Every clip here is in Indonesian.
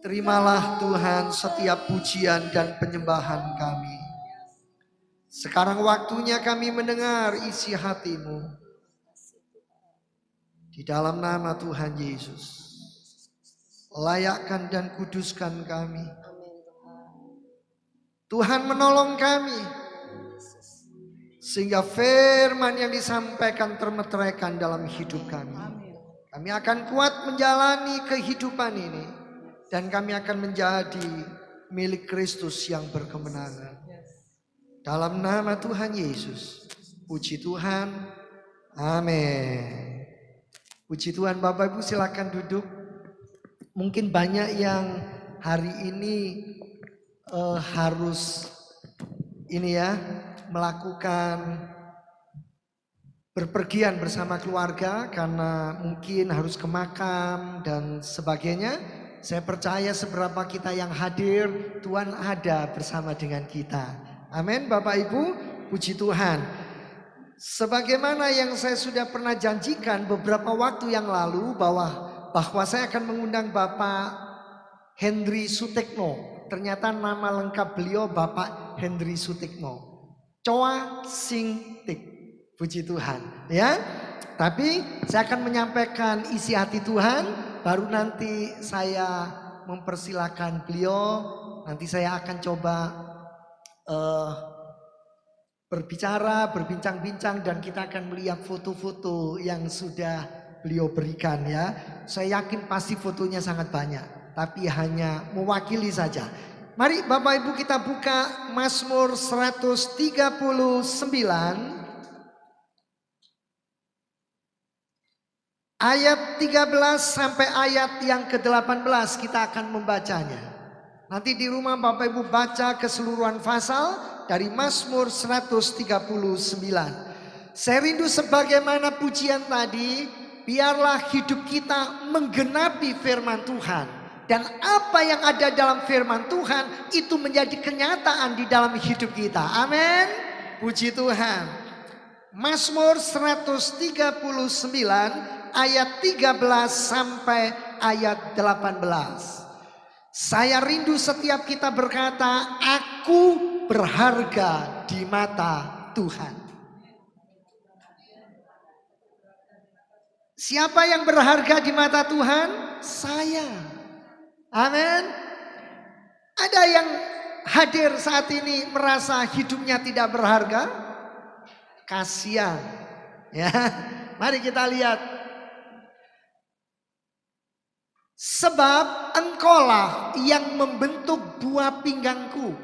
Terimalah Tuhan setiap pujian dan penyembahan kami. Sekarang waktunya kami mendengar isi hati-Mu. Di dalam nama Tuhan Yesus, layakkan dan kuduskan kami. Tuhan menolong kami, sehingga firman yang disampaikan termeteraikan dalam hidup kami. Kami akan kuat menjalani kehidupan ini, dan kami akan menjadi milik Kristus yang berkemenangan. Dalam nama Tuhan Yesus, puji Tuhan, amin. Puji Tuhan. Bapak Ibu silakan duduk. Mungkin banyak yang hari ini harus melakukan berpergian bersama keluarga karena mungkin harus ke makam dan sebagainya. Saya percaya seberapa kita yang hadir, Tuhan ada bersama dengan kita. Amin Bapak Ibu, puji Tuhan. Sebagaimana yang saya sudah pernah janjikan beberapa waktu yang lalu bahwa saya akan mengundang Bapak Hendri Sutekno. Ternyata nama lengkap beliau Bapak Hendri Sutekno. Choa Sing Tik. Puji Tuhan ya. Tapi saya akan menyampaikan isi hati Tuhan. Baru nanti saya mempersilahkan beliau. Nanti saya akan coba berbicara, berbincang-bincang, dan kita akan melihat foto-foto yang sudah beliau berikan ya. Saya yakin pasti fotonya sangat banyak, tapi hanya mewakili saja. Mari Bapak Ibu kita buka Mazmur 139 ayat 13 sampai ayat yang ke-18 kita akan membacanya. Nanti di rumah Bapak Ibu baca keseluruhan pasal dari Mazmur 139. Saya rindu sebagaimana pujian tadi, biarlah hidup kita menggenapi firman Tuhan. Dan apa yang ada dalam firman Tuhan itu menjadi kenyataan di dalam hidup kita. Amin. Puji Tuhan. Mazmur 139 ayat 13 sampai ayat 18. Saya rindu setiap kita berkata, aku berharga di mata Tuhan. Siapa yang berharga di mata Tuhan? Saya. Amin. Ada yang hadir saat ini merasa hidupnya tidak berharga? Kasihan. Ya, mari kita lihat. Sebab engkaulah yang membentuk buah pinggangku,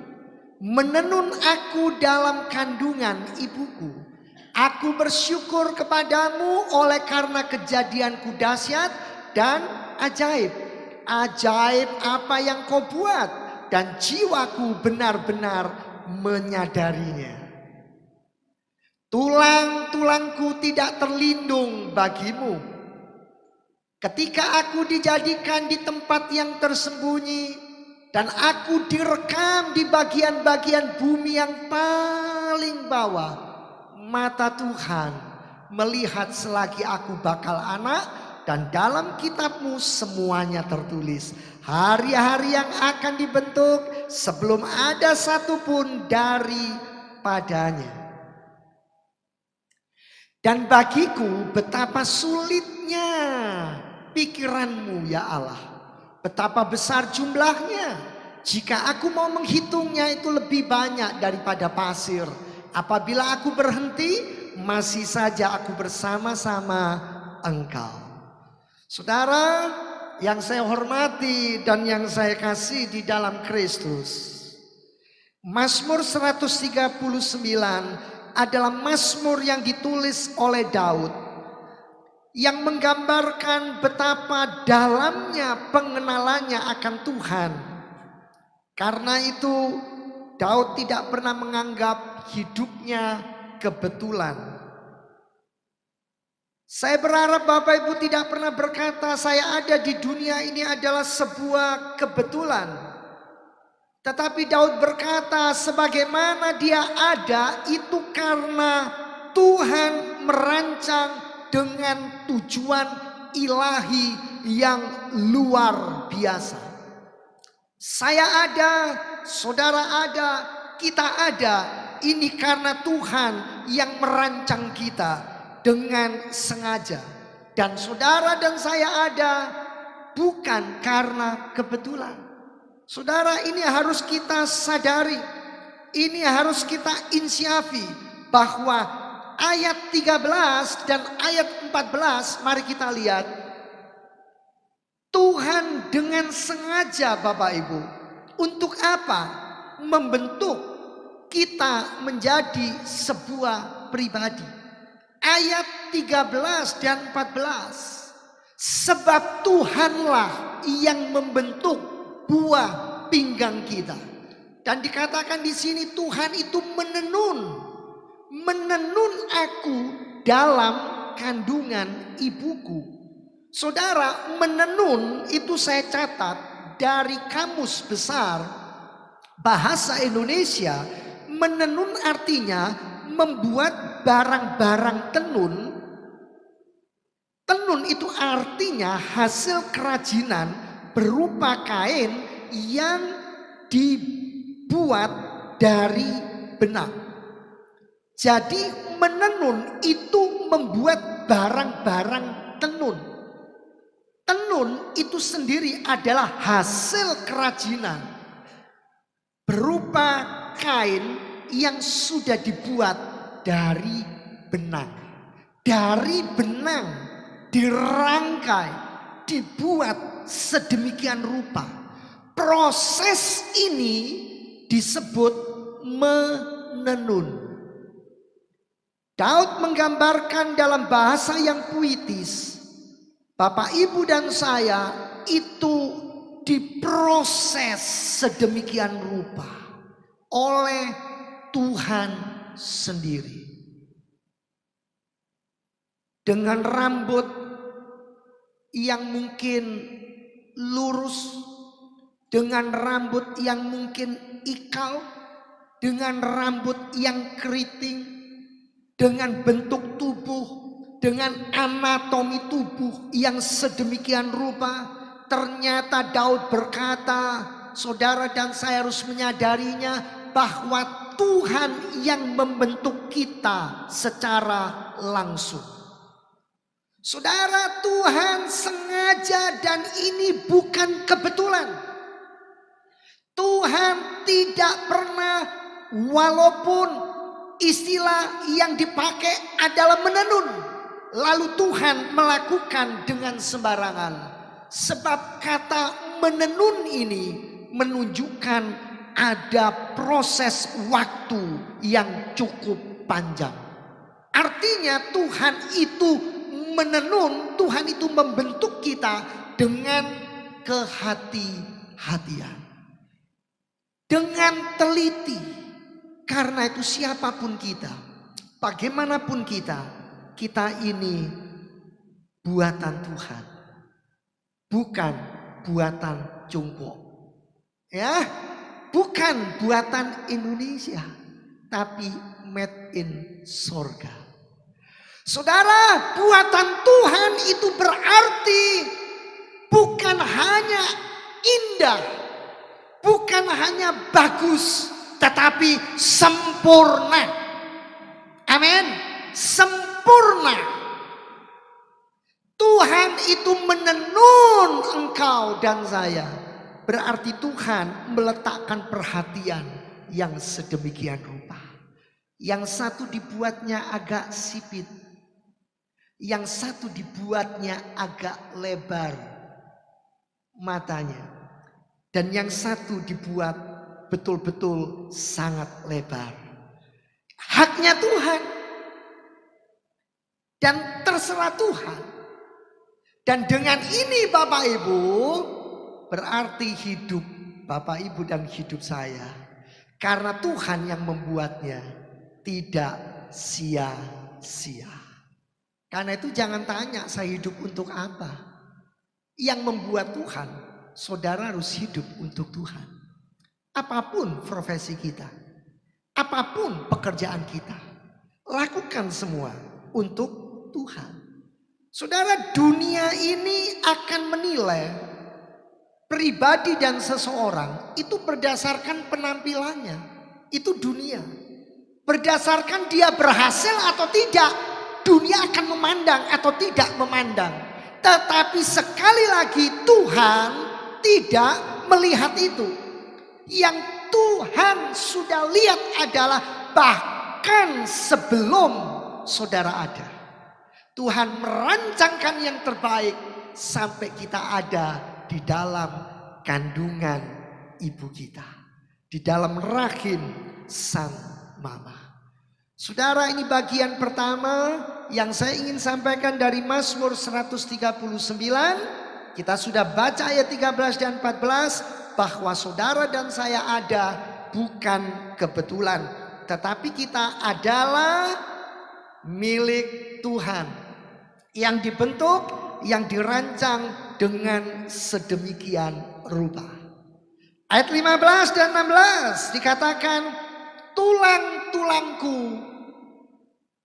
menenun aku dalam kandungan ibuku. Aku bersyukur kepadamu oleh karena kejadianku dahsyat dan ajaib. Ajaib apa yang kau buat, dan jiwaku benar-benar menyadarinya. Tulang-tulangku tidak terlindung bagimu. Ketika aku dijadikan di tempat yang tersembunyi dan aku direkam di bagian-bagian bumi yang paling bawah, mata Tuhan melihat selagi aku bakal anak, dan dalam kitab-Mu semuanya tertulis hari-hari yang akan dibentuk sebelum ada satupun daripadanya. Dan bagiku betapa sulitnya pikiran-Mu ya Allah, betapa besar jumlahnya. Jika aku mau menghitungnya itu lebih banyak daripada pasir. Apabila aku berhenti, masih saja aku bersama-sama Engkau. Saudara yang saya hormati dan yang saya kasih di dalam Kristus, Mazmur 139 adalah mazmur yang ditulis oleh Daud, yang menggambarkan betapa dalamnya pengenalannya akan Tuhan. Karena itu Daud tidak pernah menganggap hidupnya kebetulan. Saya berharap Bapak Ibu tidak pernah berkata saya ada di dunia ini adalah sebuah kebetulan. Tetapi Daud berkata sebagaimana dia ada itu karena Tuhan merancang dengan tujuan ilahi yang luar biasa. Saya ada, saudara ada, kita ada. Ini karena Tuhan yang merancang kita dengan sengaja. Dan saudara dan saya ada bukan karena kebetulan. Saudara, ini harus kita sadari. Ini harus kita insyafi bahwa ayat 13 dan ayat 14, mari kita lihat. Tuhan dengan sengaja Bapak Ibu. Untuk apa? Membentuk kita menjadi sebuah pribadi. Ayat 13 dan 14. Sebab Tuhanlah yang membentuk buah pinggang kita. Dan dikatakan di sini Tuhan itu menenun aku dalam kandungan ibuku. Saudara, menenun itu saya catat dari Kamus Besar Bahasa Indonesia. Menenun artinya membuat barang-barang tenun. Tenun itu artinya hasil kerajinan berupa kain yang dibuat dari benang. Jadi menenun itu membuat barang-barang tenun. Tenun itu sendiri adalah hasil kerajinan berupa kain yang sudah dibuat dari benang. Dari benang dirangkai, dibuat sedemikian rupa. Proses ini disebut menenun. Daud menggambarkan dalam bahasa yang puitis, Bapak, Ibu, dan saya itu diproses sedemikian rupa oleh Tuhan sendiri. Dengan rambut yang mungkin lurus, dengan rambut yang mungkin ikal, dengan rambut yang keriting, dengan bentuk tubuh, dengan anatomi tubuh yang sedemikian rupa. Ternyata Daud berkata, saudara dan saya harus menyadarinya, bahwa Tuhan yang membentuk kita secara langsung. Saudara, Tuhan sengaja, dan ini bukan kebetulan. Tuhan tidak pernah, walaupun istilah yang dipakai adalah menenun, lalu Tuhan melakukan dengan sembarangan. Sebab kata menenun ini menunjukkan ada proses waktu yang cukup panjang. Artinya Tuhan itu menenun, Tuhan itu membentuk kita dengan kehati-hatian, dengan teliti. Karena itu siapapun kita, bagaimanapun kita ini buatan Tuhan, bukan buatan Tiongkok, ya, bukan buatan Indonesia, tapi made in sorga. Saudara, buatan Tuhan itu berarti bukan hanya indah, bukan hanya bagus, tetapi sempurna. Amin. Sempurna. Tuhan itu menenun engkau dan saya. Berarti Tuhan meletakkan perhatian yang sedemikian rupa. Yang satu dibuatnya agak sipit, yang satu dibuatnya agak lebar matanya, dan yang satu dibuat betul-betul sangat lebar. Haknya Tuhan dan terserah Tuhan. Dan dengan ini Bapak Ibu, berarti hidup Bapak Ibu dan hidup saya, karena Tuhan yang membuatnya, tidak sia-sia. Karena itu jangan tanya saya hidup untuk apa. Yang membuat Tuhan, saudara harus hidup untuk Tuhan. Apapun profesi kita, apapun pekerjaan kita, lakukan semua untuk Tuhan. Saudara, dunia ini akan menilai pribadi dan seseorang itu berdasarkan penampilannya. Itu dunia. Berdasarkan dia berhasil atau tidak, dunia akan memandang atau tidak memandang. Tetapi sekali lagi Tuhan tidak melihat itu. Yang Tuhan sudah lihat adalah bahkan sebelum saudara ada. Tuhan merancangkan yang terbaik sampai kita ada di dalam kandungan ibu kita, di dalam rahim sang mama. Saudara, ini bagian pertama yang saya ingin sampaikan dari Mazmur 139. Kita sudah baca ayat 13 dan 14 bahwa saudara dan saya ada bukan kebetulan, tetapi kita adalah milik Tuhan yang dibentuk, yang dirancang dengan sedemikian rupa. Ayat 15 dan 16 dikatakan, tulang-tulangku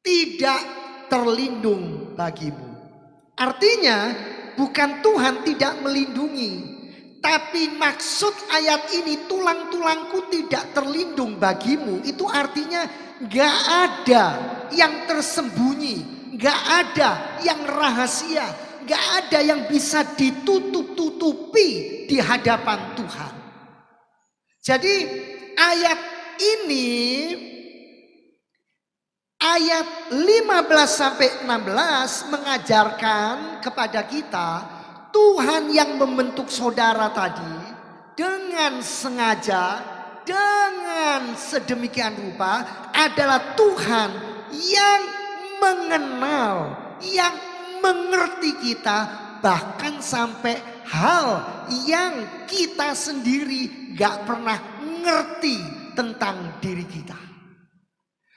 tidak terlindung bagimu. Artinya bukan Tuhan tidak melindungi, tapi maksud ayat ini tulang-tulangku tidak terlindung bagimu, itu artinya gak ada yang tersembunyi, gak ada yang rahasia, gak ada yang bisa ditutup-tutupi di hadapan Tuhan. Jadi ayat ini, ayat 15 sampai 16 mengajarkan kepada kita Tuhan yang membentuk saudara tadi dengan sengaja, dengan sedemikian rupa adalah Tuhan yang mengenal, yang mengerti kita, bahkan sampai hal yang kita sendiri gak pernah ngerti tentang diri kita.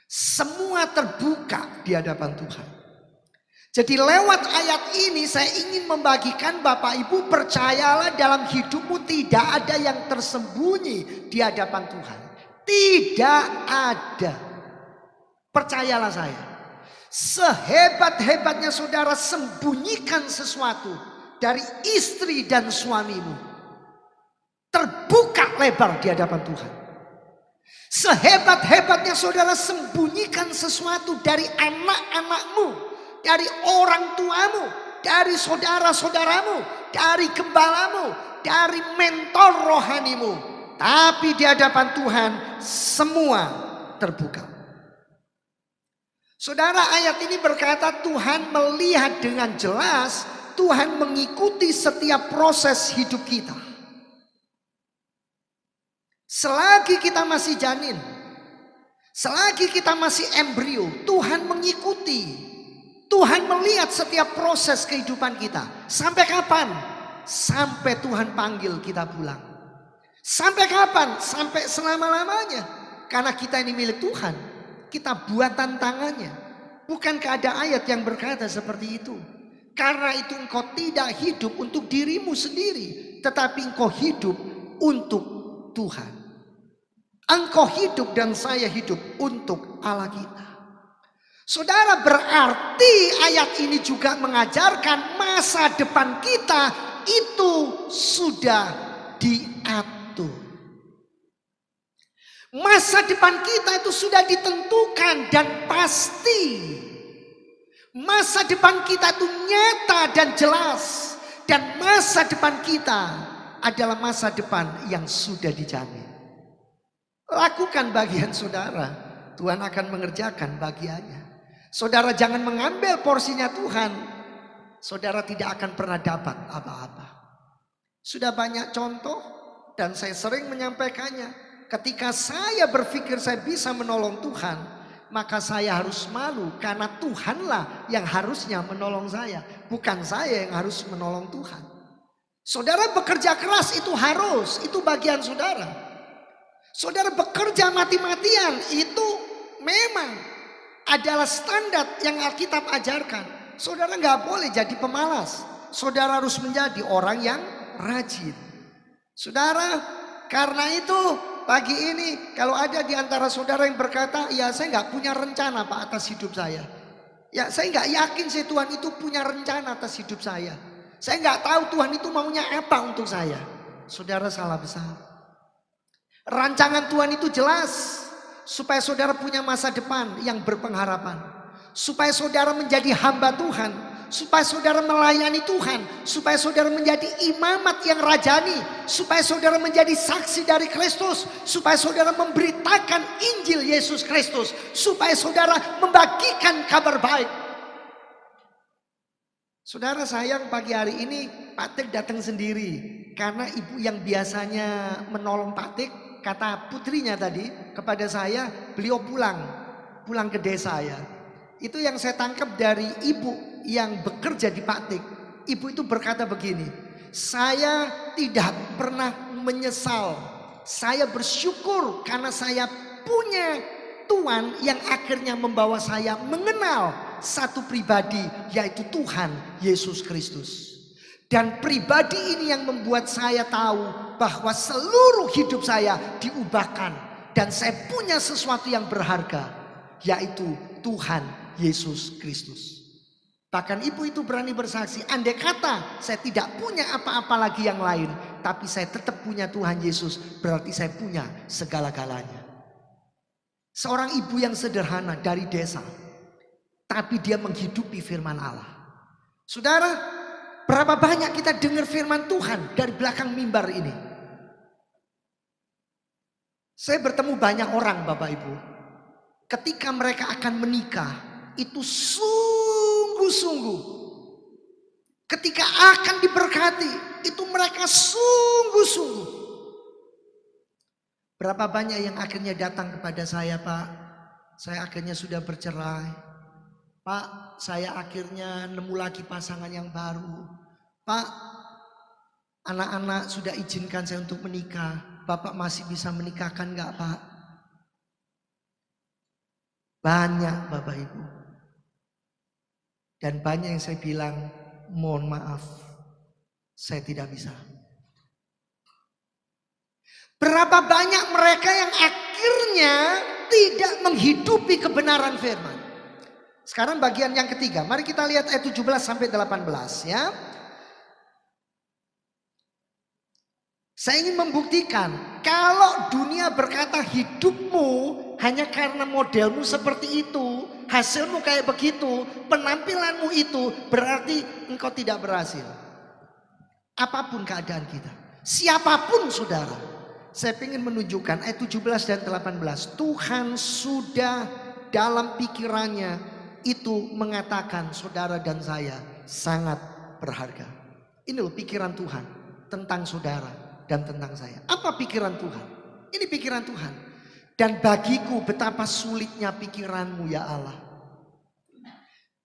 Semua terbuka di hadapan Tuhan. Jadi lewat ayat ini saya ingin membagikan Bapak Ibu, percayalah dalam hidupmu tidak ada yang tersembunyi di hadapan Tuhan. Tidak ada. Percayalah saya. Sehebat-hebatnya saudara sembunyikan sesuatu dari istri dan suamimu, terbuka lebar di hadapan Tuhan. Sehebat-hebatnya saudara sembunyikan sesuatu dari anak-anakmu, dari orang tuamu, dari saudara-saudaramu, dari gembalamu, dari mentor rohanimu, tapi di hadapan Tuhan semua terbuka. Saudara, ayat ini berkata Tuhan melihat dengan jelas, Tuhan mengikuti setiap proses hidup kita. Selagi kita masih janin, selagi kita masih embrio, Tuhan mengikuti. Tuhan melihat setiap proses kehidupan kita. Sampai kapan? Sampai Tuhan panggil kita pulang. Sampai kapan? Sampai selama-lamanya. Karena kita ini milik Tuhan. Kita buatan tangannya. Bukankah ada ayat yang berkata seperti itu? Karena itu engkau tidak hidup untuk dirimu sendiri, tetapi engkau hidup untuk Tuhan. Engkau hidup dan saya hidup untuk Allah kita. Saudara, berarti ayat ini juga mengajarkan masa depan kita itu sudah diatur. Masa depan kita itu sudah ditentukan dan pasti. Masa depan kita itu nyata dan jelas. Dan masa depan kita adalah masa depan yang sudah dijamin. Lakukan bagian saudara, Tuhan akan mengerjakan bagiannya. Saudara jangan mengambil porsinya Tuhan, saudara tidak akan pernah dapat apa-apa. Sudah banyak contoh dan saya sering menyampaikannya. Ketika saya berpikir saya bisa menolong Tuhan, maka saya harus malu karena Tuhanlah yang harusnya menolong saya, bukan saya yang harus menolong Tuhan. Saudara bekerja keras itu harus, itu bagian saudara. Saudara bekerja mati-matian itu memang adalah standar yang Alkitab ajarkan. Saudara nggak boleh jadi pemalas. Saudara harus menjadi orang yang rajin. Saudara, karena itu pagi ini kalau ada di antara saudara yang berkata, ya saya nggak punya rencana Pak atas hidup saya. Ya saya nggak yakin sih Tuhan itu punya rencana atas hidup saya. Saya nggak tahu Tuhan itu maunya apa untuk saya. saudara salah besar. Rancangan Tuhan itu jelas, supaya saudara punya masa depan yang berpengharapan, supaya saudara menjadi hamba Tuhan, supaya saudara melayani Tuhan, supaya saudara menjadi imamat yang rajani, supaya saudara menjadi saksi dari Kristus, supaya saudara memberitakan Injil Yesus Kristus, supaya saudara membagikan kabar baik. Saudara sayang pagi hari ini Pak Tik datang sendiri, karena ibu yang biasanya menolong Pak Tik, kata putrinya tadi kepada saya, beliau pulang ke desa ya. Itu yang saya tangkap dari ibu yang bekerja di Pak Tik. Ibu itu berkata begini, saya tidak pernah menyesal, saya bersyukur karena saya punya Tuhan yang akhirnya membawa saya mengenal satu pribadi, yaitu Tuhan Yesus Kristus. Dan pribadi ini yang membuat saya tahu bahwa seluruh hidup saya diubahkan, dan saya punya sesuatu yang berharga, yaitu Tuhan Yesus Kristus. Bahkan ibu itu berani bersaksi, andai kata saya tidak punya apa-apa lagi yang lain, tapi saya tetap punya Tuhan Yesus, berarti saya punya segala-galanya. Seorang ibu yang sederhana dari desa, tapi dia menghidupi firman Allah. Saudara, berapa banyak kita dengar firman Tuhan dari belakang mimbar ini? Saya bertemu banyak orang Bapak Ibu, ketika mereka akan menikah itu sungguh-sungguh. Ketika akan diberkati itu mereka sungguh-sungguh. Berapa banyak yang akhirnya datang kepada saya, Pak, saya akhirnya sudah bercerai. Pak, saya akhirnya nemu lagi pasangan yang baru. Pak, anak-anak sudah izinkan saya untuk menikah. Bapak masih bisa menikahkan enggak, Pak? Banyak Bapak Ibu. Dan banyak yang saya bilang, mohon maaf, saya tidak bisa. Berapa banyak mereka yang akhirnya tidak menghidupi kebenaran firman. Sekarang bagian yang ketiga, mari kita lihat ayat 17 sampai 18 ya. Saya ingin membuktikan kalau dunia berkata hidupmu hanya karena modelmu seperti itu, hasilmu kayak begitu, penampilanmu itu, berarti engkau tidak berhasil. Apapun keadaan kita, siapapun saudara. Saya ingin menunjukkan ayat 17 dan 18. Tuhan sudah dalam pikirannya itu mengatakan saudara dan saya sangat berharga. Ini loh pikiran Tuhan tentang saudara dan tentang saya. Apa pikiran Tuhan? Ini pikiran Tuhan. Dan bagiku betapa sulitnya pikiranmu ya Allah.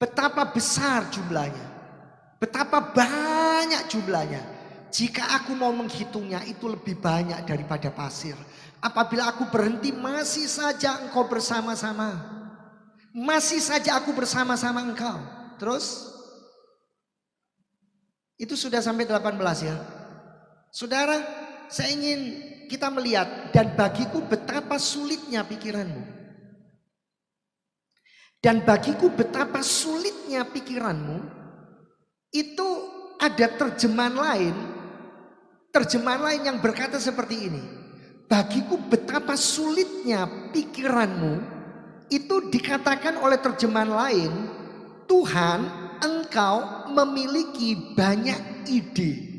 Betapa besar jumlahnya. Betapa banyak jumlahnya. Jika aku mau menghitungnya itu lebih banyak daripada pasir. Apabila aku berhenti masih saja engkau bersama-sama. Masih saja aku bersama-sama engkau. Terus itu sudah sampai 18 ya. Saudara, saya ingin kita melihat, dan bagiku betapa sulitnya pikiranmu. Dan bagiku betapa sulitnya pikiranmu. Itu ada terjemahan lain yang berkata seperti ini. Bagiku betapa sulitnya pikiranmu. Itu dikatakan oleh terjemahan lain, Tuhan, engkau memiliki banyak ide.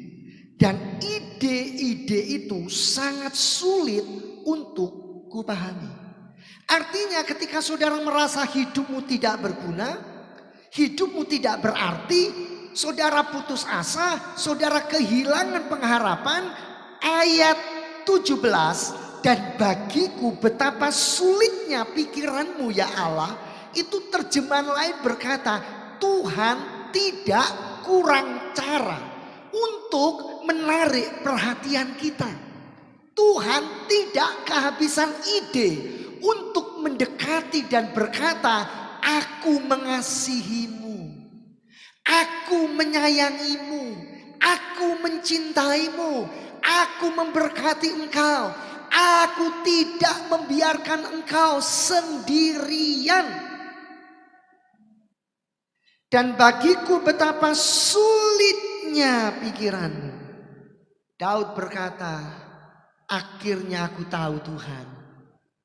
Dan ide-ide itu sangat sulit untuk kupahami. Artinya ketika saudara merasa hidupmu tidak berguna, hidupmu tidak berarti, saudara putus asa, saudara kehilangan pengharapan, ayat 17, dan bagiku betapa sulitnya pikiranmu ya Allah, itu terjemahan lain berkata, Tuhan tidak kurang cara untuk menarik perhatian kita. Tuhan tidak kehabisan ide untuk mendekati dan berkata, aku mengasihimu, aku menyayangimu, aku mencintaimu, aku memberkati engkau, aku tidak membiarkan engkau sendirian. Dan bagiku betapa sulitnya pikiranmu. Daud berkata, akhirnya aku tahu Tuhan,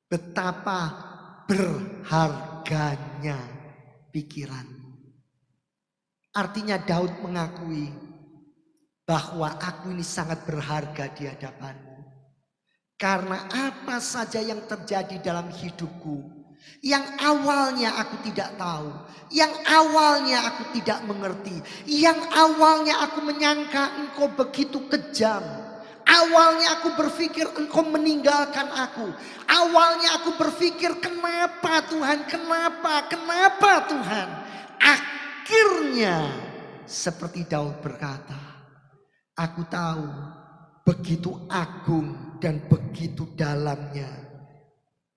betapa berharganya pikiran. Artinya Daud mengakui bahwa aku ini sangat berharga di hadapanmu. Karena apa saja yang terjadi dalam hidupku, yang awalnya aku tidak tahu, yang awalnya aku tidak mengerti, yang awalnya aku menyangka engkau begitu kejam. Awalnya aku berpikir engkau meninggalkan aku. Awalnya aku berpikir kenapa Tuhan, kenapa Tuhan. Akhirnya seperti Daud berkata, aku tahu begitu agung dan begitu dalamnya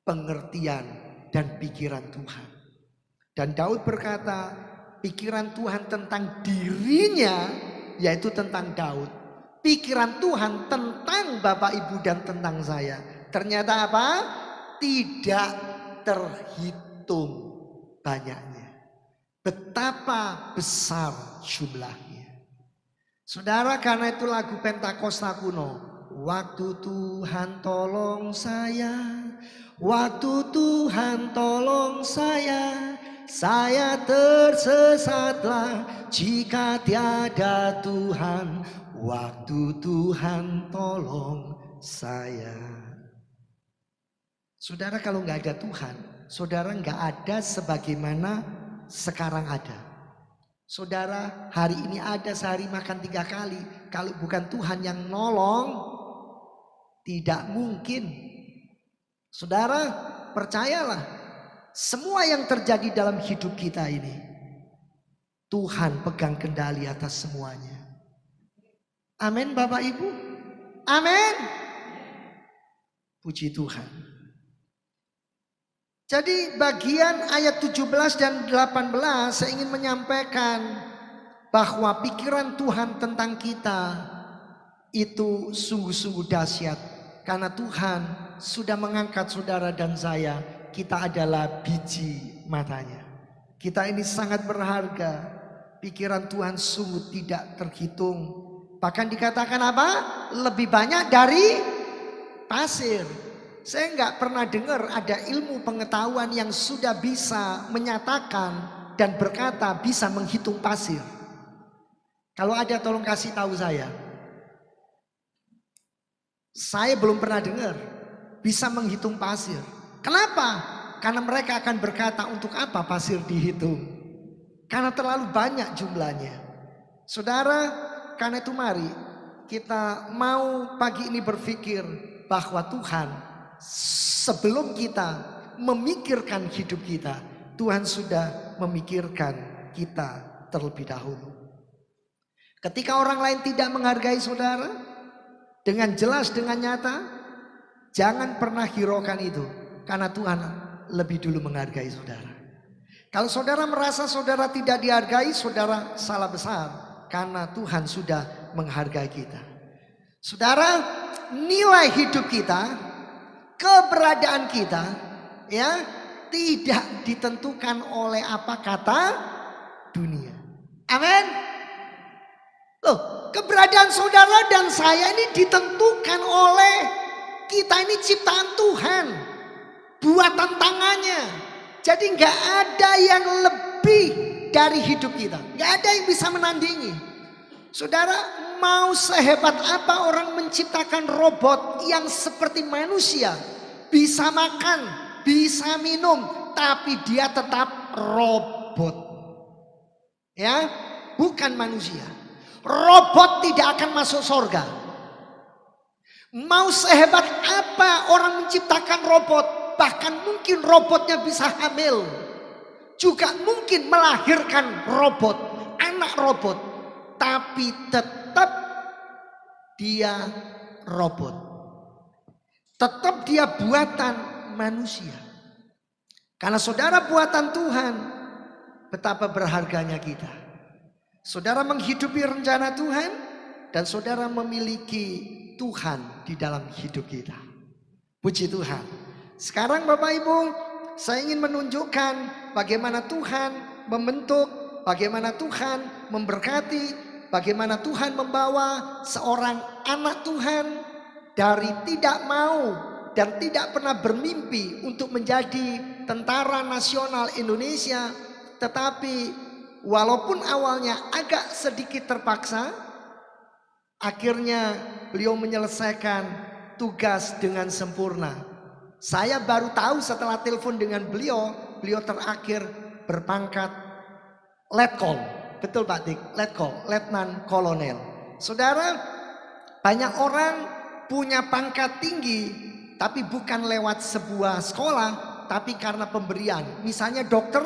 pengertian dan pikiran Tuhan. Dan Daud berkata, pikiran Tuhan tentang dirinya, yaitu tentang Daud. Pikiran Tuhan tentang Bapak Ibu dan tentang saya, ternyata apa? Tidak terhitung banyaknya. Betapa besar jumlahnya. Saudara, karena itu lagu Pentakosta kuno. Waktu Tuhan tolong saya, waktu Tuhan tolong saya tersesatlah jika tiada Tuhan. Waktu Tuhan tolong saya. Saudara, kalau nggak ada Tuhan, saudara nggak ada sebagaimana sekarang ada. Saudara, hari ini ada sehari makan 3 kali. Kalau bukan Tuhan yang nolong, tidak mungkin. Saudara, percayalah, semua yang terjadi dalam hidup kita ini, Tuhan pegang kendali atas semuanya. Amin Bapak Ibu. Amin. Puji Tuhan. Jadi bagian ayat 17 dan 18 saya ingin menyampaikan bahwa pikiran Tuhan tentang kita itu sungguh-sungguh dahsyat. Karena Tuhan sudah mengangkat saudara dan saya, kita adalah biji matanya. Kita ini sangat berharga. Pikiran Tuhan sungguh tidak terhitung. Bahkan dikatakan apa? Lebih banyak dari pasir. Saya nggak pernah dengar ada ilmu pengetahuan yang sudah bisa menyatakan dan berkata bisa menghitung pasir. Kalau ada tolong kasih tahu saya. Saya belum pernah dengar bisa menghitung pasir. Kenapa? Karena mereka akan berkata untuk apa pasir dihitung? Karena terlalu banyak jumlahnya. Saudara, karena itu mari kita mau pagi ini berpikir bahwa Tuhan sebelum kita memikirkan hidup kita, Tuhan sudah memikirkan kita terlebih dahulu. Ketika orang lain tidak menghargai saudara dengan jelas, dengan nyata, jangan pernah hiraukan itu. Karena Tuhan lebih dulu menghargai saudara. Kalau saudara merasa saudara tidak dihargai, saudara salah besar. Karena Tuhan sudah menghargai kita. Saudara, nilai hidup kita, keberadaan kita, ya, tidak ditentukan oleh apa kata dunia. Amin. Loh, keberadaan saudara dan saya ini ditentukan oleh kita ini ciptaan Tuhan, buatan tangannya. Jadi nggak ada yang lebih dari hidup kita, nggak ada yang bisa menandingi. Saudara, mau sehebat apa orang menciptakan robot yang seperti manusia, bisa makan, bisa minum, tapi dia tetap robot. Ya, bukan manusia. Robot tidak akan masuk surga. Mau sehebat apa orang menciptakan robot, bahkan mungkin robotnya bisa hamil, juga mungkin melahirkan robot, anak robot, tapi tetap dia robot. Tetap dia buatan manusia. Karena saudara buatan Tuhan, betapa berharganya kita. Saudara menghidupi rencana Tuhan dan saudara memiliki Tuhan di dalam hidup kita. Puji Tuhan. Sekarang Bapak Ibu, saya ingin menunjukkan bagaimana Tuhan membentuk, bagaimana Tuhan memberkati, bagaimana Tuhan membawa seorang anak Tuhan dari tidak mau dan tidak pernah bermimpi untuk menjadi tentara nasional Indonesia, tetapi walaupun awalnya agak sedikit terpaksa, akhirnya beliau menyelesaikan tugas dengan sempurna. Saya baru tahu setelah telepon dengan beliau terakhir berpangkat letkol. Betul Pak Dik, letkol, letnan kolonel. Saudara, banyak orang punya pangkat tinggi tapi bukan lewat sebuah sekolah, tapi karena pemberian. Misalnya dokter,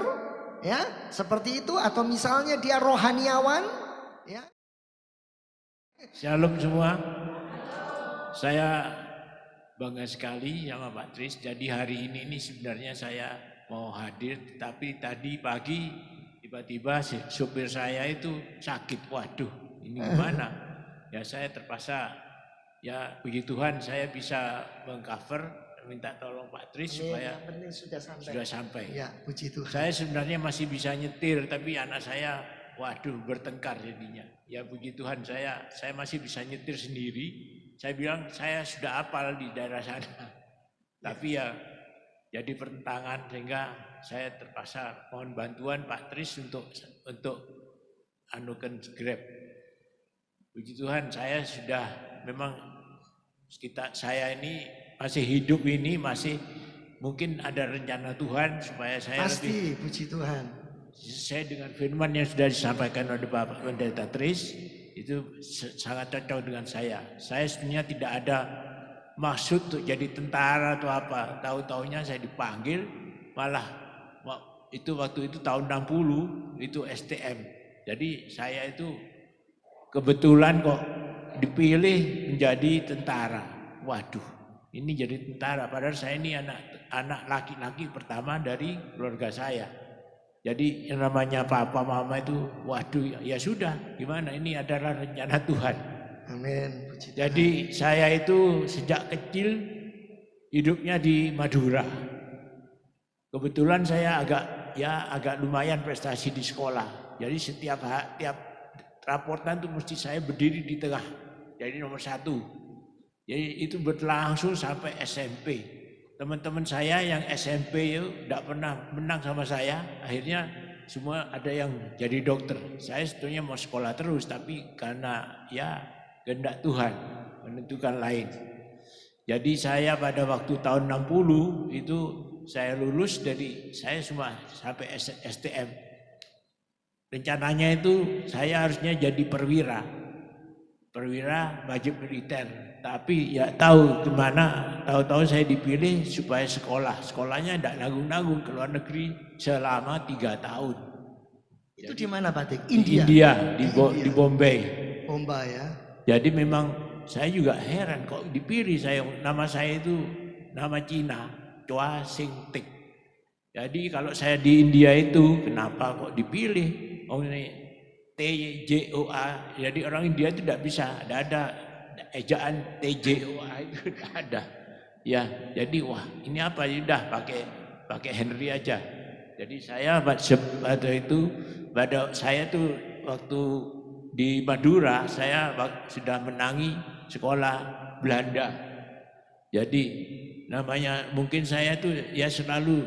ya, seperti itu, atau misalnya dia rohaniawan, ya. Shalom semua. Saya bangga sekali sama Pak Tris. Jadi hari ini sebenarnya saya mau hadir, tapi tadi pagi tiba-tiba supir saya itu sakit. Waduh, ini gimana? Ya saya terpaksa, ya puji Tuhan saya bisa mengcover, minta tolong Pak Tris supaya sudah sampai. Ya, puji Tuhan. Saya sebenarnya masih bisa nyetir, tapi anak saya, waduh, bertengkar jadinya. Ya puji Tuhan saya masih bisa nyetir sendiri. Saya bilang saya sudah hafal di daerah sana. Tapi ya jadi pertentangan sehingga saya terpaksa mohon bantuan Pak Tris untuk anukan Grab. Puji Tuhan saya sudah memang saya ini masih hidup ini masih mungkin ada rencana Tuhan supaya saya pasti lebih, puji Tuhan. Saya dengan firman yang sudah disampaikan oleh Bapak Pendeta Tris itu sangat cocok dengan saya. Saya sebenarnya tidak ada maksud untuk jadi tentara atau apa. Tahu-taunya saya dipanggil, malah itu waktu itu tahun 60 itu STM. Jadi saya itu kebetulan kok dipilih menjadi tentara. Waduh, ini jadi tentara. Padahal saya ini anak laki-laki pertama dari keluarga saya. Jadi yang namanya papa mama itu, waduh ya sudah, gimana, ini adalah rencana Tuhan. Amin. Jadi saya itu sejak kecil hidupnya di Madura. Kebetulan saya agak lumayan prestasi di sekolah. Jadi tiap raportan itu mesti saya berdiri di tengah, jadi nomor 1. Jadi itu berlangsung sampai SMP. Teman-teman saya yang SMP itu tidak pernah menang sama saya, akhirnya semua ada yang jadi dokter. Saya sebetulnya mau sekolah terus, tapi karena ya kehendak Tuhan menentukan lain. Jadi saya pada waktu tahun 60 itu saya lulus saya semua sampai STM. Rencananya itu saya harusnya jadi perwira wajib militer. Tapi ya tahu kemana, tahu-tahu saya dipilih supaya sekolahnya tidak nanggung-nanggung ke luar negeri selama 3 tahun. Itu di mana Pak Dik? India, di Bombay. Bombay ya. Jadi memang saya juga heran kok dipilih nama saya itu nama Cina, Chua Sing Tik. Jadi kalau saya di India itu kenapa kok dipilih? Oh ini TJOA, jadi orang India itu tidak bisa, tidak ada ejaan TJOA itu tidak ada. Ya, jadi wah ini apa, sudah pakai Henry aja. Jadi saya pada saya tuh waktu di Madura saya sudah menangi sekolah Belanda. Jadi namanya mungkin saya tuh ya selalu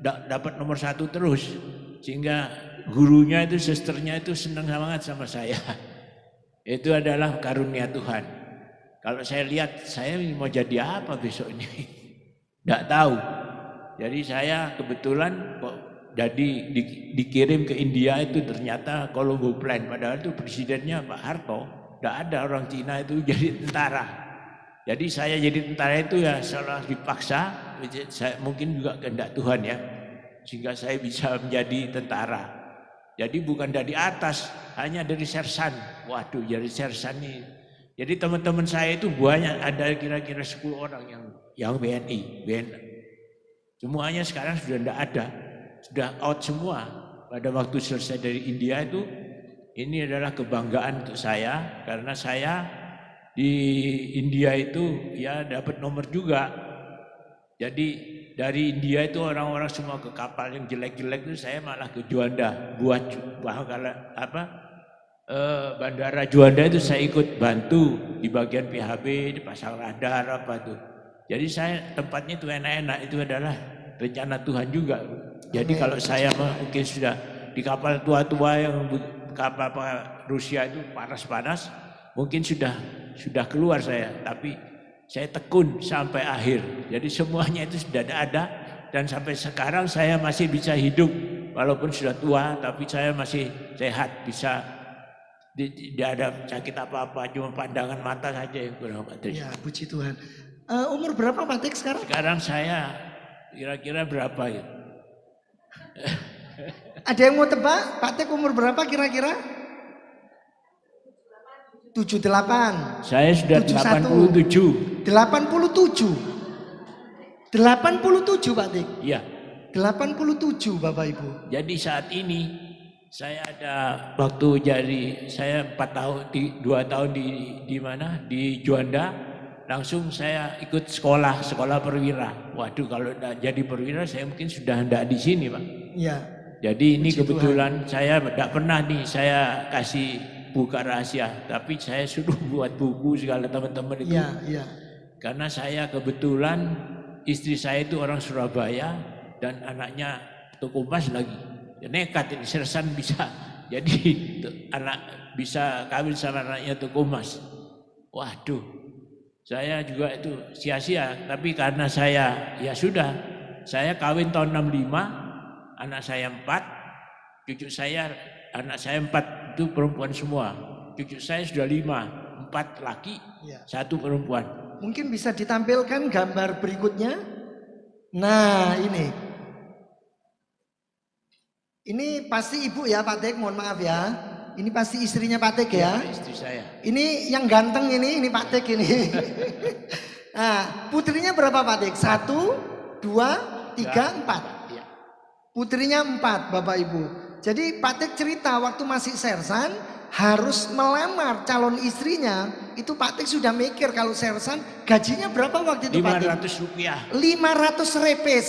dapat nomor 1 terus, sehingga gurunya itu, susternya itu senang banget sama saya. Itu adalah karunia Tuhan. Kalau saya lihat, saya mau jadi apa besok ini? Tidak tahu. Jadi saya kebetulan kok jadi dikirim ke India itu ternyata Colombo Plan. Padahal itu presidennya Pak Harto. Tidak ada orang Cina itu jadi tentara. Jadi saya jadi tentara itu ya seolah dipaksa. Mungkin juga kehendak Tuhan ya. Sehingga saya bisa menjadi tentara. Jadi bukan dari atas, hanya dari sersan. Waduh, dari sersan ini. Jadi teman-teman saya itu banyak, ada kira-kira 10 orang yang BNI. Semuanya sekarang sudah tidak ada, sudah out semua. Pada waktu selesai dari India itu, ini adalah kebanggaan untuk saya, karena saya di India itu ya dapat nomor juga. Jadi dari India itu orang-orang semua ke kapal yang jelek-jelek itu, saya malah ke Juanda buat Bandara Juanda itu saya ikut bantu di bagian PHB, dipasang radar apa tuh. Jadi saya tempatnya itu enak-enak, itu adalah rencana Tuhan juga. Jadi kalau saya mungkin sudah di kapal tua-tua yang kapal Rusia itu panas-panas, mungkin sudah keluar saya, tapi saya tekun sampai akhir. Jadi semuanya itu sudah ada dan sampai sekarang saya masih bisa hidup walaupun sudah tua, tapi saya masih sehat, bisa tidak ada sakit apa-apa, cuma pandangan mata saja yang kurang, Pak Tris. Ya, puji Tuhan. Umur berapa Pak Tek sekarang? Sekarang saya kira-kira berapa ya? Ada yang mau tebak? Pak Tek umur berapa kira-kira? 78. Saya sudah 87. 87. 87 Pak Tek. Iya. 87 Bapak Ibu. Jadi saat ini saya ada waktu jadi saya 2 tahun di mana di Juanda, langsung saya ikut sekolah perwira. Waduh, kalau tidak jadi perwira saya mungkin sudah tidak di sini, Pak. Iya. Jadi ini kebetulan saya tidak pernah nih saya kasih buka rahasia, tapi saya suruh buat buku segala teman-teman itu. Iya, iya. Karena saya kebetulan istri saya itu orang Surabaya dan anaknya toko emas lagi. Ya, nekat ini sersan bisa jadi anak bisa kawin sama anaknya toko emas. Waduh, saya juga itu sia-sia. Tapi karena saya ya sudah, saya kawin tahun 65, anak saya 4, cucu saya anak saya 4 itu perempuan semua. Cucu saya sudah 5, 4 laki, 1 perempuan. Mungkin bisa ditampilkan gambar berikutnya. Nah, ini pasti ibu ya Pak Tek, mohon maaf ya. Ini pasti istrinya Pak Tek ya. Istri saya. Ini yang ganteng ini Pak Tek ini. Nah, putrinya berapa Pak Tek? 1, 2, 3, 4. Putrinya 4 Bapak Ibu. Jadi Pak Tek cerita waktu masih sersan harus melamar calon istrinya. Itu Pak Tek sudah mikir kalau sersan gajinya berapa waktu itu Pak Tek? 500 rupiah. 500 repes.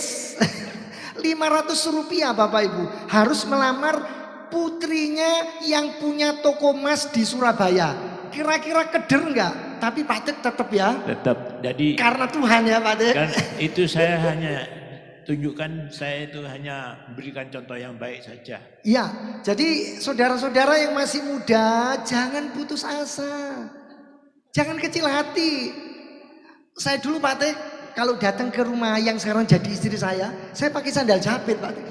500 rupiah Bapak Ibu. Harus melamar putrinya yang punya toko emas di Surabaya. Kira-kira keder enggak? Tapi Pak Tek tetap ya. Tetap. Jadi karena Tuhan ya Pak Tek. Kan itu saya hanya tunjukkan, saya itu hanya memberikan contoh yang baik saja. Iya, jadi saudara-saudara yang masih muda jangan putus asa. Jangan kecil hati. Saya dulu Pak Tek kalau datang ke rumah yang sekarang jadi istri saya pakai sandal jepit Pak Tek.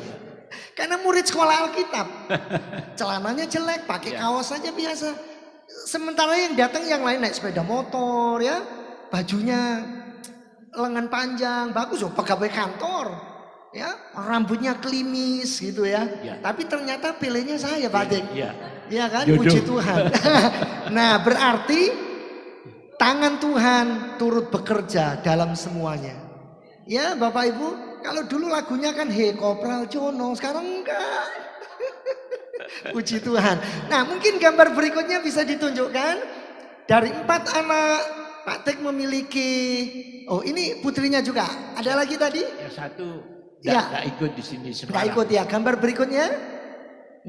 Karena murid sekolah Alkitab. Celananya jelek, pakai kaos saja biasa. Sementara yang datang yang lain naik sepeda motor ya, bajunya lengan panjang, bagus loh, pegawai kantor. Ya, rambutnya klimis gitu ya. Tapi ternyata pilihnya saya Pak Tek. Iya kan? Jodoh. Puji Tuhan. Nah, berarti tangan Tuhan turut bekerja dalam semuanya. Ya Bapak Ibu, kalau dulu lagunya kan He Kopral Jono, sekarang enggak. Puji Tuhan. Nah, mungkin gambar berikutnya bisa ditunjukkan. Dari 4 anak Pak Tek memiliki, oh ini putrinya juga. Ada lagi tadi? Yang satu enggak ikut di sini sekarang. Enggak ikut ya. Gambar berikutnya.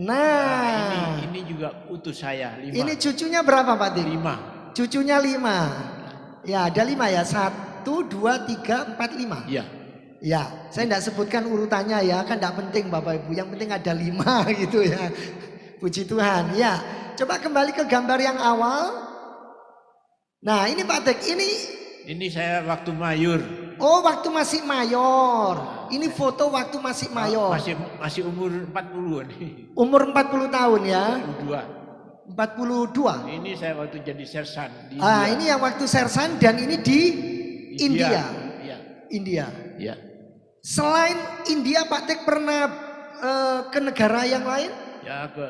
Nah, ini juga utus saya 5. Ini cucunya berapa Pak Tek? 5. Cucunya 5. Ya, ada 5 ya. 1, 2, 3, 4, 5. Iya. Ya, saya tidak sebutkan urutannya ya, kan tidak penting Bapak Ibu. Yang penting ada 5 gitu ya. Puji Tuhan. Ya, coba kembali ke gambar yang awal. Nah, ini Pak Tek, ini saya waktu mayor. Oh, waktu masih mayor. Ini foto waktu masih mayor. Masih umur 40 nih. Umur 40 tahun ya. 42. 42. Ini saya waktu jadi sersan di ini yang waktu sersan dan ini di India. Iya. India. Iya. Selain India Pak Tek pernah ke negara yang lain? Ya ke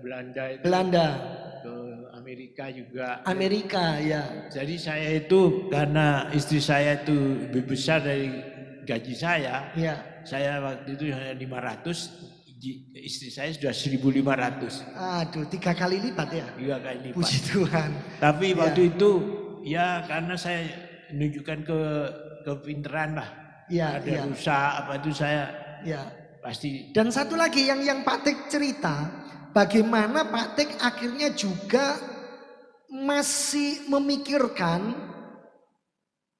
Belanda itu. Belanda. Ke Amerika juga. Amerika ya. Jadi saya itu karena istri saya itu lebih besar dari gaji saya. Ya. Saya waktu itu hanya 500. Istri saya sudah 1.500. Aduh, 3 kali lipat ya. 3 kali lipat. Puji Tuhan. Tapi waktu itu ya karena saya menunjukkan kepinteran lah. Ya, ada rusak apa itu saya ya. pasti. Dan satu lagi yang Pak Tek cerita, bagaimana Pak Tek akhirnya juga masih memikirkan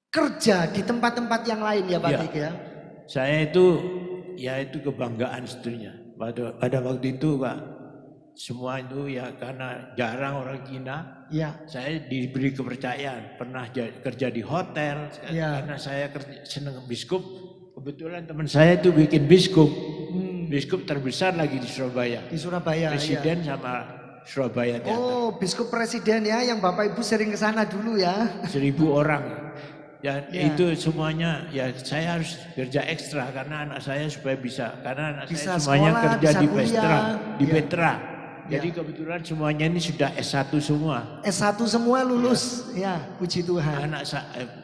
kerja di tempat-tempat yang lain ya Pak Ya. Tek ya? Saya itu, ya itu kebanggaan sebetulnya. Pada waktu itu Pak, semua itu ya karena jarang orang Cina, Ya, saya diberi kepercayaan. Pernah kerja di hotel, Ya. karena saya senang biskup. Kebetulan teman saya itu bikin biskup. Biskup terbesar lagi di Surabaya. di Surabaya. Presiden Ya. sama Surabaya Teater. Oh, biskup presiden ya, yang Bapak Ibu sering ke sana dulu ya. 1.000 orang. Ya, Ya. itu semuanya ya saya harus kerja ekstra karena anak saya supaya bisa. Karena anak Bisa saya semuanya sekolah, kerja bisa di kuliah. Petra, di Ya. Petra. Ya. Jadi kebetulan semuanya ini sudah S1 semua. S1 semua lulus. Ya, puji Tuhan.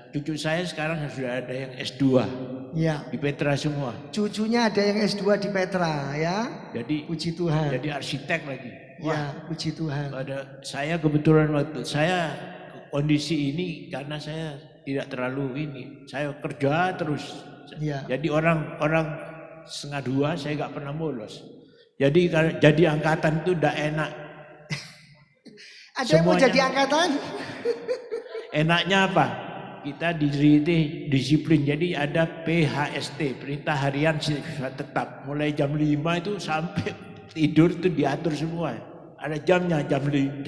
Cucu saya sekarang sudah ada yang S2 Ya. di Petra semua. Cucunya ada yang S2 di Petra ya. Jadi Puji Tuhan. jadi arsitek lagi. Ya, puji Tuhan. Pada saya kebetulan waktu saya kondisi ini karena saya tidak terlalu ini, saya kerja terus. Ya. Jadi orang 1:30 saya nggak pernah bolos. Jadi angkatan itu udah enak. Ada yang mau Semuanya. jadi angkatan? Enaknya apa? Kita disiplin. Jadi ada PHST, perintah harian sifat tetap. Mulai jam 5 itu sampai tidur itu diatur semua. Ada jamnya, jam 5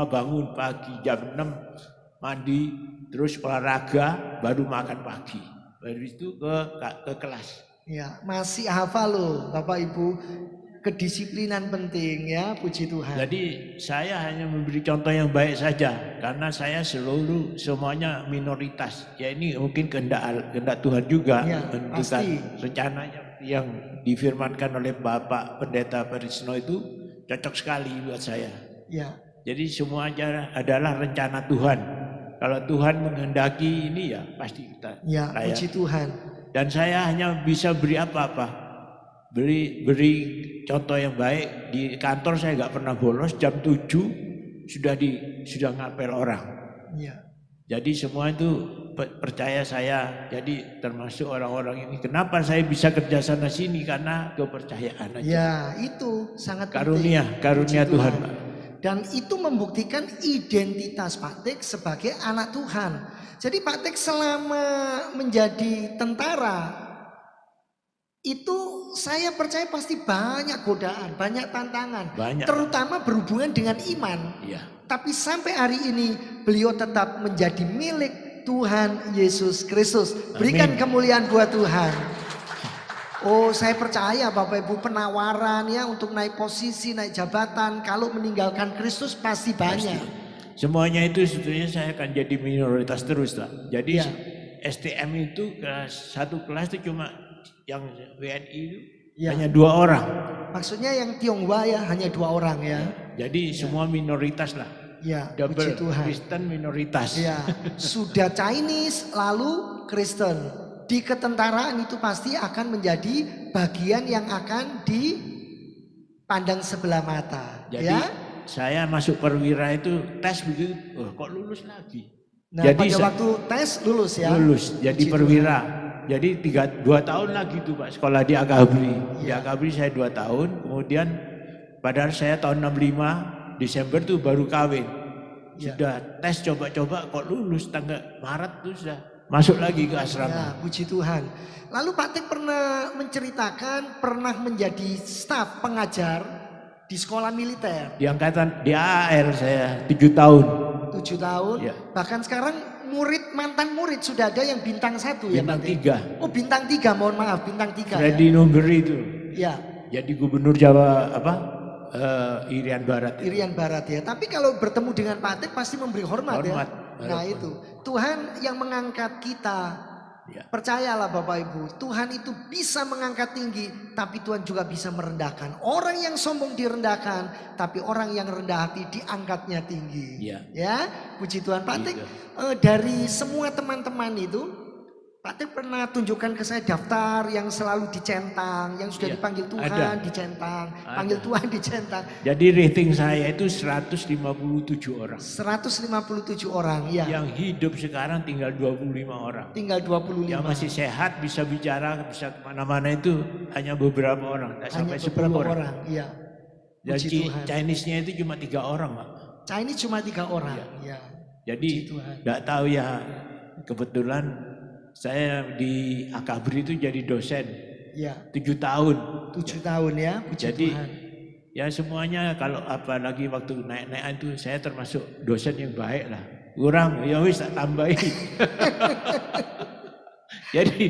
bangun pagi, jam 6 mandi, terus olahraga, baru makan pagi. Baru itu ke kelas. Ya, masih hafal loh Bapak Ibu. Kedisiplinan penting ya, puji Tuhan. Jadi saya hanya memberi contoh yang baik saja karena saya semuanya minoritas. Ya ini mungkin kehendak Tuhan juga Ya, menentukan pasti. rencananya yang difirmankan oleh Bapak Pendeta Perisno itu cocok sekali buat saya. Ya, Jadi semuanya adalah rencana Tuhan. Kalau Tuhan menghendaki ini ya pasti kita ya, layak. puji Tuhan. Dan saya hanya bisa beri apa-apa. Beri contoh yang baik. Di kantor saya nggak pernah bolos, jam 7 sudah ngapel orang. Ya, Jadi semua itu percaya saya. Jadi termasuk orang-orang ini. Kenapa saya bisa kerja sana sini? Karena kepercayaan aja. ya itu sangat Karunia penting. Puji Tuhan, Pak. Dan itu membuktikan identitas Pak Tek sebagai anak Tuhan. Jadi Pak Tek selama menjadi tentara itu saya percaya pasti banyak godaan, banyak tantangan. Banyak. Terutama berhubungan dengan iman. Iya. Tapi sampai hari ini beliau tetap menjadi milik Tuhan Yesus Kristus. Berikan Amin. kemuliaan buat Tuhan. Oh, saya percaya Bapak Ibu penawaran ya untuk naik posisi, naik jabatan. Kalau meninggalkan Kristus pasti banyak. Semuanya itu sebetulnya saya akan jadi minoritas terus, Pak. Jadi Ya. STM itu satu kelas itu cuma yang WNI itu Ya. hanya 2 orang. Maksudnya yang Tionghoa ya hanya 2 orang ya. Jadi semua minoritas lah. Ya, Double puji Tuhan. Kristen minoritas. Ya, sudah Chinese lalu Kristen. Di ketentaraan itu pasti akan menjadi bagian yang akan dipandang sebelah mata. Jadi ya. saya masuk perwira itu tes begitu, kok lulus lagi. Nah, Jadi pada waktu tes lulus ya. lulus jadi Puji perwira. Jadi 2 tahun lagi tuh Pak sekolah di Akabri. Di Ya. Akabri saya 2 tahun, kemudian padahal saya tahun 65 Desember tuh baru kawin. Ya. Sudah tes coba-coba kok lulus tanggal Maret tuh sudah masuk lagi ke Ya, asrama. puji Tuhan. Lalu Pak Tek pernah menceritakan pernah menjadi staf pengajar di sekolah militer. Di angkatan di AAR saya 7 tahun. 7 tahun. Ya. Bahkan sekarang mantan murid sudah ada yang bintang 1 ya Bintang Pak Tek? 3. Oh, bintang 3, mohon maaf, bintang 3 Freddy Numberi itu. ya. Jadi gubernur Jawa Irian Barat. Irian Barat ya. Tapi kalau bertemu dengan Pak Tek pasti memberi hormat, Hormat. ya. Nah itu Tuhan yang mengangkat kita. Ya. Percayalah Bapak Ibu, Tuhan itu bisa mengangkat tinggi, tapi Tuhan juga bisa merendahkan. Orang yang sombong direndahkan, tapi orang yang rendah hati diangkatnya tinggi. Ya. Ya, puji Tuhan. Pak Tek, Gitu. dari semua teman-teman itu, Pak Tek pernah tunjukkan ke saya daftar yang selalu dicentang, yang sudah Iya, dipanggil Tuhan ada. dicentang, Ada. panggil Tuhan dicentang. Jadi rating saya itu 157 orang. 157 orang, ya. Yang hidup sekarang tinggal 25 orang. Tinggal 25. Yang masih sehat bisa bicara bisa kemana-mana itu hanya beberapa orang, tidak Hanya sampai 10 beberapa orang. orang. Iya. Dan Puji Tuhan. Chinese-nya itu cuma 3 orang, Pak. Chinese cuma 3 orang. Ya. Jadi enggak tahu ya, kebetulan saya di Akabri itu jadi dosen. Ya. 7 tahun. 7 tahun ya. Puji Jadi Tuhan. ya semuanya kalau apalagi waktu naik-naikan itu saya termasuk dosen yang baik lah. Kurang ya wis tak tambahi. Jadi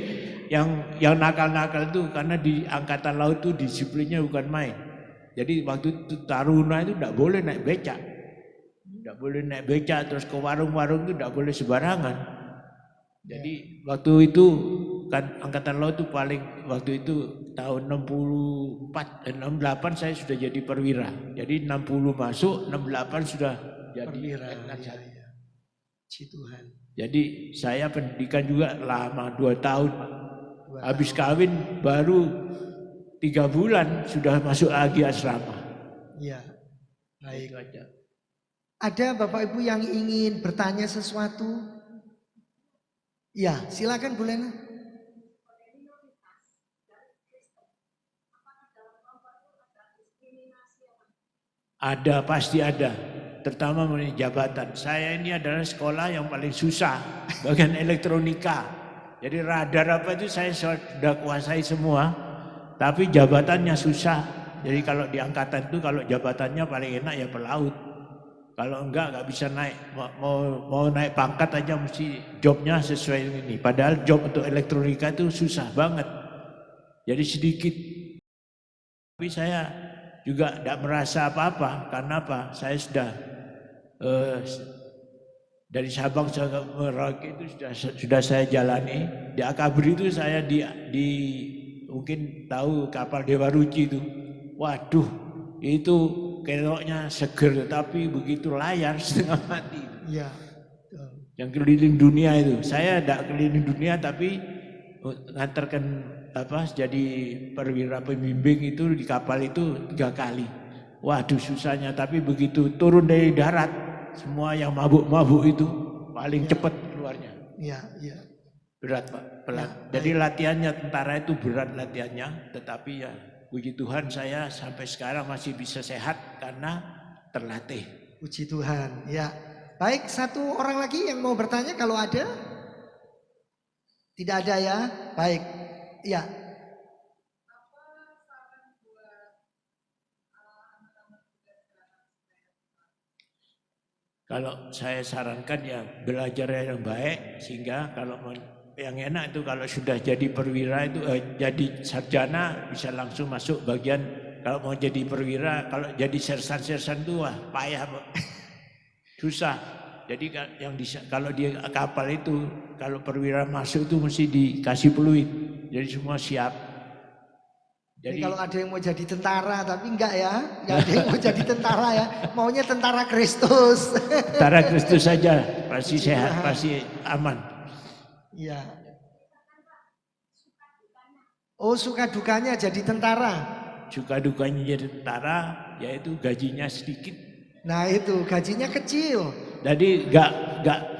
yang nakal-nakal itu karena di angkatan laut itu disiplinnya bukan main. Jadi waktu itu taruna itu enggak boleh naik becak. Enggak boleh naik becak terus ke warung-warung itu enggak boleh sembarangan. Jadi waktu itu kan angkatan laut itu paling waktu itu tahun 64 dan 68 saya sudah jadi perwira. Jadi 60 masuk, 68 sudah jadi Perwira. letnan 1. Puji Tuhan. Jadi saya pendidikan juga lama 2 tahun. Habis kawin baru 3 bulan sudah masuk lagi asrama. Iya. Baik. Itu aja. Ada Bapak Ibu yang ingin bertanya sesuatu? Ya, silakan Bu Lena. Ada, pasti ada. Terutama mengenai jabatan. Saya ini adalah sekolah yang paling susah, bagian elektronika. Jadi radar apa itu saya sudah kuasai semua, tapi jabatannya susah. Jadi kalau di angkatan itu kalau jabatannya paling enak ya pelaut. Kalau enggak bisa naik, mau naik pangkat aja mesti jobnya sesuai dengan ini. Padahal job untuk elektronika itu susah banget. Jadi sedikit. Tapi saya juga tidak merasa apa-apa. Karena apa? Saya sudah dari Sabang sampai Merauke itu sudah saya jalani. Di Akabri itu saya di mungkin tahu kapal Dewa Ruci itu. Waduh, itu keloknya seger tapi begitu layar setengah mati. Iya. Yang keliling dunia itu. Saya tidak keliling dunia tapi ngantarkan jadi perwira pembimbing itu di kapal itu 3 kali. Waduh susahnya, tapi begitu turun dari darat semua yang mabuk-mabuk itu paling cepat keluarnya. Iya, iya. Berat Pak, berat. Jadi latihannya tentara itu berat latihannya, tetapi ya puji Tuhan saya sampai sekarang masih bisa sehat karena terlatih. Puji Tuhan, ya. Baik, satu orang lagi yang mau bertanya kalau ada? Tidak ada ya? Baik, ya. Kalau saya sarankan ya belajar yang baik sehingga kalau yang enak itu kalau sudah jadi perwira itu jadi sarjana bisa langsung masuk bagian. Kalau mau jadi perwira, kalau jadi sersan-sersan itu wah payah susah. Jadi kalau di kapal itu kalau perwira masuk itu mesti dikasih peluit. Jadi semua siap. Jadi kalau ada yang mau jadi tentara tapi enggak ya, enggak ada yang mau jadi tentara ya, maunya tentara Kristus. Tentara Kristus saja pasti sehat, pasti aman. Iya. Oh suka dukanya jadi tentara. Suka dukanya jadi tentara yaitu gajinya sedikit. Nah itu gajinya kecil. Jadi enggak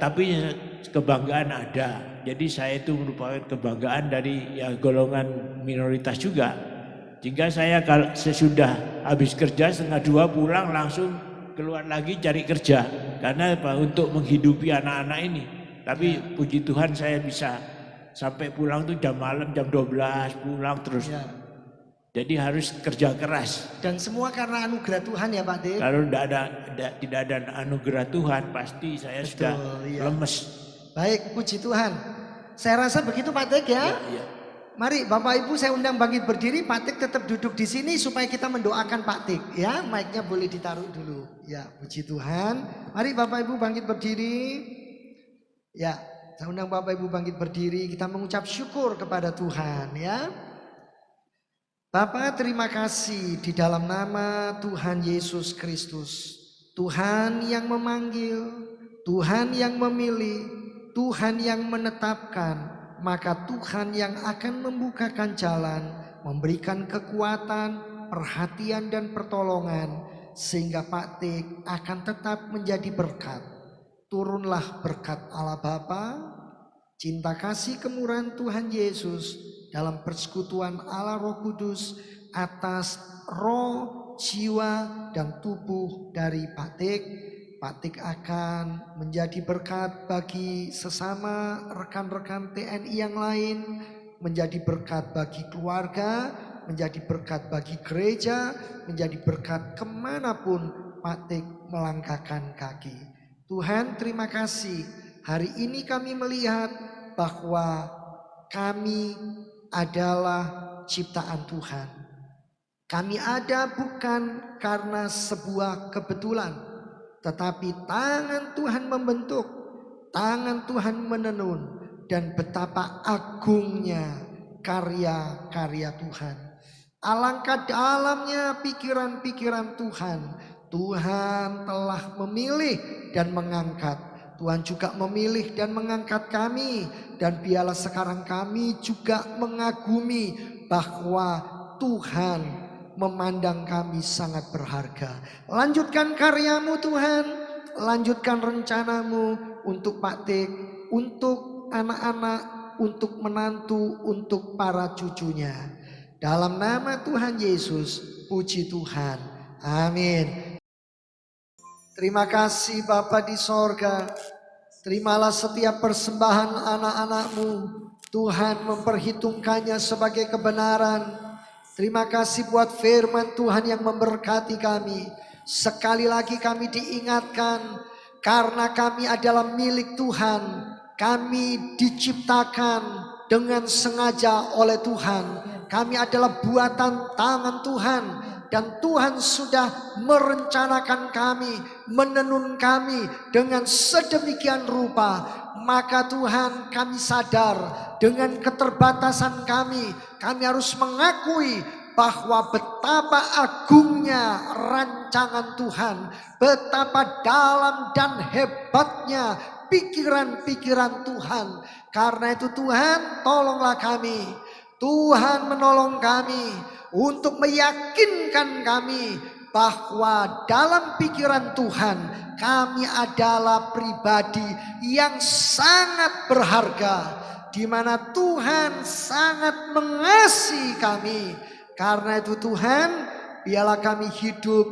tapi kebanggaan ada. Jadi saya itu merupakan kebanggaan dari ya golongan minoritas juga. Jika saya kalau sesudah habis kerja 1:30 pulang langsung keluar lagi cari kerja. Karena apa? Untuk menghidupi anak-anak ini. Tapi puji Tuhan saya bisa sampai pulang tuh jam malam jam 12 pulang terus. Ya. Jadi harus kerja keras. Dan semua karena anugerah Tuhan ya Pak De. Kalau tidak ada anugerah Tuhan pasti saya sudah lemes. Baik, puji Tuhan. Saya rasa begitu Pak Tek ya. Ya. Mari Bapak Ibu saya undang bangkit berdiri, Pak Tek tetap duduk di sini supaya kita mendoakan Pak Tek ya. Mic-nya boleh ditaruh dulu. Ya, puji Tuhan. Mari Bapak Ibu bangkit berdiri. Ya, saya undang Bapak Ibu bangkit berdiri, kita mengucap syukur kepada Tuhan ya. Bapak terima kasih di dalam nama Tuhan Yesus Kristus. Tuhan yang memanggil, Tuhan yang memilih, Tuhan yang menetapkan. Maka Tuhan yang akan membukakan jalan, memberikan kekuatan, perhatian dan pertolongan. Sehingga Pak Tek akan tetap menjadi berkat. Turunlah berkat Allah Bapa, cinta kasih kemurahan Tuhan Yesus dalam persekutuan Allah Roh Kudus atas roh jiwa, dan tubuh dari Pak Tik. Pak Tik akan menjadi berkat bagi sesama rekan-rekan TNI yang lain, menjadi berkat bagi keluarga, menjadi berkat bagi gereja, menjadi berkat kemanapun Pak Tik melangkahkan kaki. Tuhan, terima kasih. Hari ini kami melihat bahwa kami adalah ciptaan Tuhan. Kami ada bukan karena sebuah kebetulan, tetapi tangan Tuhan membentuk, tangan Tuhan menenun, dan betapa agungnya karya-karya Tuhan. Alangkah dalamnya pikiran-pikiran Tuhan. Tuhan telah memilih dan mengangkat. Tuhan juga memilih dan mengangkat kami. Dan biarlah sekarang kami juga mengagumi bahwa Tuhan memandang kami sangat berharga. Lanjutkan karyamu Tuhan, lanjutkan rencanamu untuk Pak Tik, untuk anak-anak, untuk menantu, untuk para cucunya. Dalam nama Tuhan Yesus, puji Tuhan. Amin. Terima kasih Bapa di sorga. Terimalah setiap persembahan anak-anak-Mu. Tuhan memperhitungkannya sebagai kebenaran. Terima kasih buat firman Tuhan yang memberkati kami. Sekali lagi kami diingatkan, karena kami adalah milik Tuhan. Kami diciptakan dengan sengaja oleh Tuhan. Kami adalah buatan tangan Tuhan. Dan Tuhan sudah merencanakan kami, menenun kami dengan sedemikian rupa. Maka Tuhan, kami sadar dengan keterbatasan kami harus mengakui bahwa betapa agungnya rancangan Tuhan, betapa dalam dan hebatnya pikiran-pikiran Tuhan. Karena itu Tuhan, tolonglah kami. Tuhan menolong kami untuk meyakinkan kami bahwa dalam pikiran Tuhan kami adalah pribadi yang sangat berharga, di mana Tuhan sangat mengasihi kami. Karena itu Tuhan, biarlah kami hidup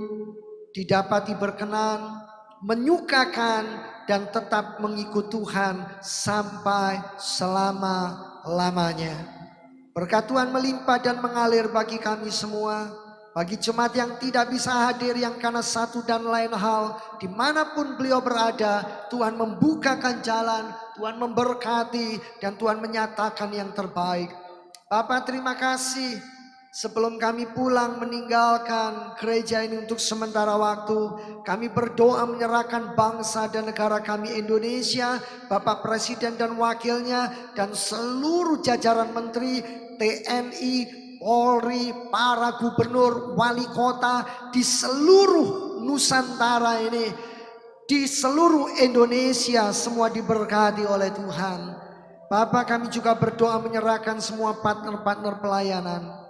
didapati berkenan, menyukakan, dan tetap mengikut Tuhan sampai selama-lamanya. Berkat Tuhan melimpah dan mengalir bagi kami semua. Bagi jemaat yang tidak bisa hadir, yang karena satu dan lain hal, dimanapun beliau berada, Tuhan membukakan jalan, Tuhan memberkati, dan Tuhan menyatakan yang terbaik. Bapak, terima kasih. Sebelum kami pulang meninggalkan gereja ini untuk sementara waktu, kami berdoa menyerahkan bangsa dan negara kami Indonesia, Bapak Presiden dan Wakilnya, dan seluruh jajaran Menteri, TNI, Polri, para gubernur, wali kota di seluruh Nusantara ini, di seluruh Indonesia, semua diberkati oleh Tuhan. Bapak, kami juga berdoa menyerahkan semua partner-partner pelayanan.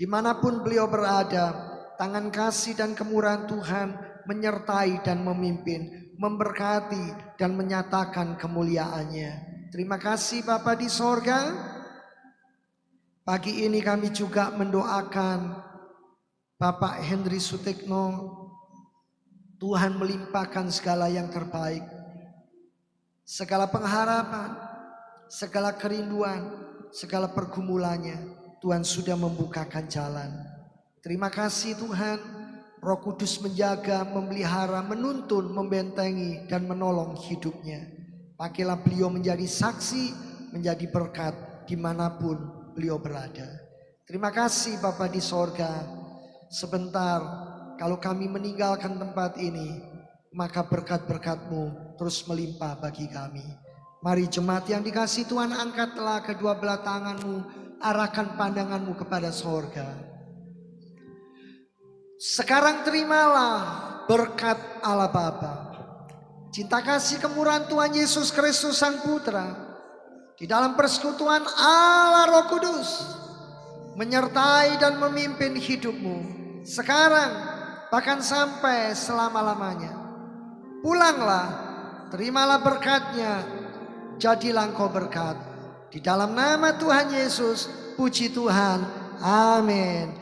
Dimanapun beliau berada, tangan kasih dan kemurahan Tuhan menyertai dan memimpin, memberkati dan menyatakan kemuliaannya. Terima kasih Bapa di sorga. Pagi ini kami juga mendoakan Bapak Henry Sutekno. Tuhan melimpahkan segala yang terbaik, segala pengharapan, segala kerinduan, segala pergumulannya. Tuhan sudah membukakan jalan. Terima kasih Tuhan. Roh Kudus menjaga, memelihara, menuntun, membentengi, dan menolong hidupnya. Pakailah beliau menjadi saksi, menjadi berkat dimanapun beliau berada. Terima kasih Bapa di sorga. Sebentar, kalau kami meninggalkan tempat ini, maka berkat-berkat-Mu terus melimpah bagi kami. Mari jemaat yang dikasihi Tuhan, angkatlah kedua belah tangan-Mu. Arahkan pandanganmu kepada sorga. Sekarang terimalah berkat Allah Bapa, cinta kasih kemurahan Tuhan Yesus Kristus Sang Putra, di dalam persekutuan Allah Roh Kudus, menyertai dan memimpin hidupmu sekarang bahkan sampai selama-lamanya. Pulanglah, terimalah berkatnya, jadilah engkau berkat. Di dalam nama Tuhan Yesus, puji Tuhan. Amin.